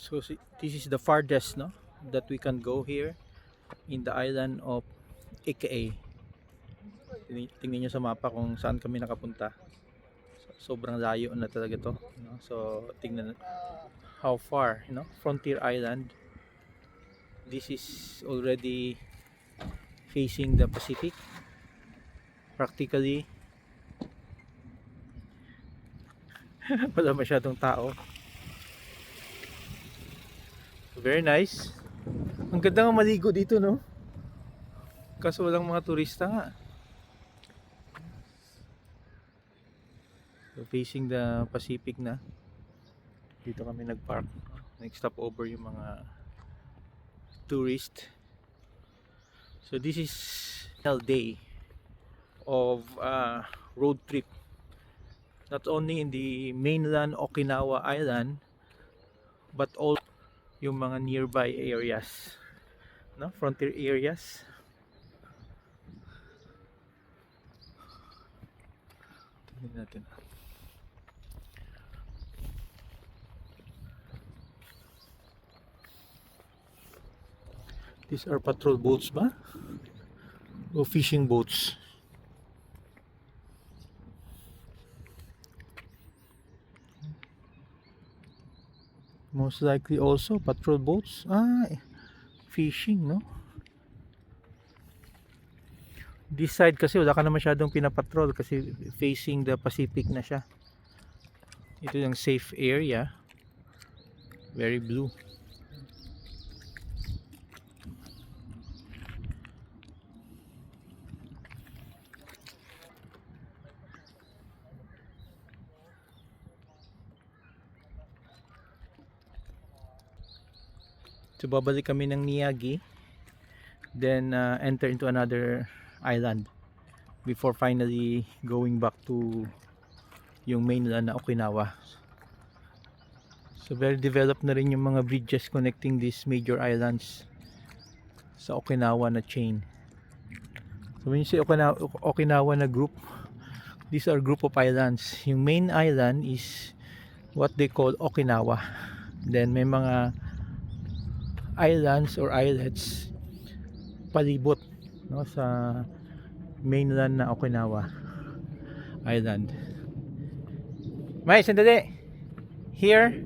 So this is the farthest, no, that we can go here in the island of Ika. Tingnan nyo sa mapa kung saan kami nakapunta. Sobrang layo na talaga to, no? So tingnan how far, Frontier Island. This is already facing the Pacific. Practically wala masyadong tao. Very nice. Ang ganda nga maligo dito, no? Kaso walang mga turista nga. So, facing the Pacific na. Dito kami nagpark. Next stop over yung mga tourist. So this is final day of road trip. Not only in the mainland Okinawa Island, but also yung mga nearby areas, no? Frontier areas. Tingnan natin. These are patrol boats ba? O fishing boats? Most likely also patrol boats. Fishing, no? This side kasi wala ka na masyadong pinapatrol kasi facing the Pacific na siya. Ito yung safe area. Very blue. So babalik kami ng Miyagi, then enter into another island before finally going back to yung mainland na Okinawa. So very developed na rin yung mga bridges connecting these major islands sa Okinawa na chain. So when you say Okinawa na group, these are group of islands. Yung main island is what they call Okinawa. Then may mga islands or islets palibot, no, sa mainland na Okinawa Island. May sandali. Here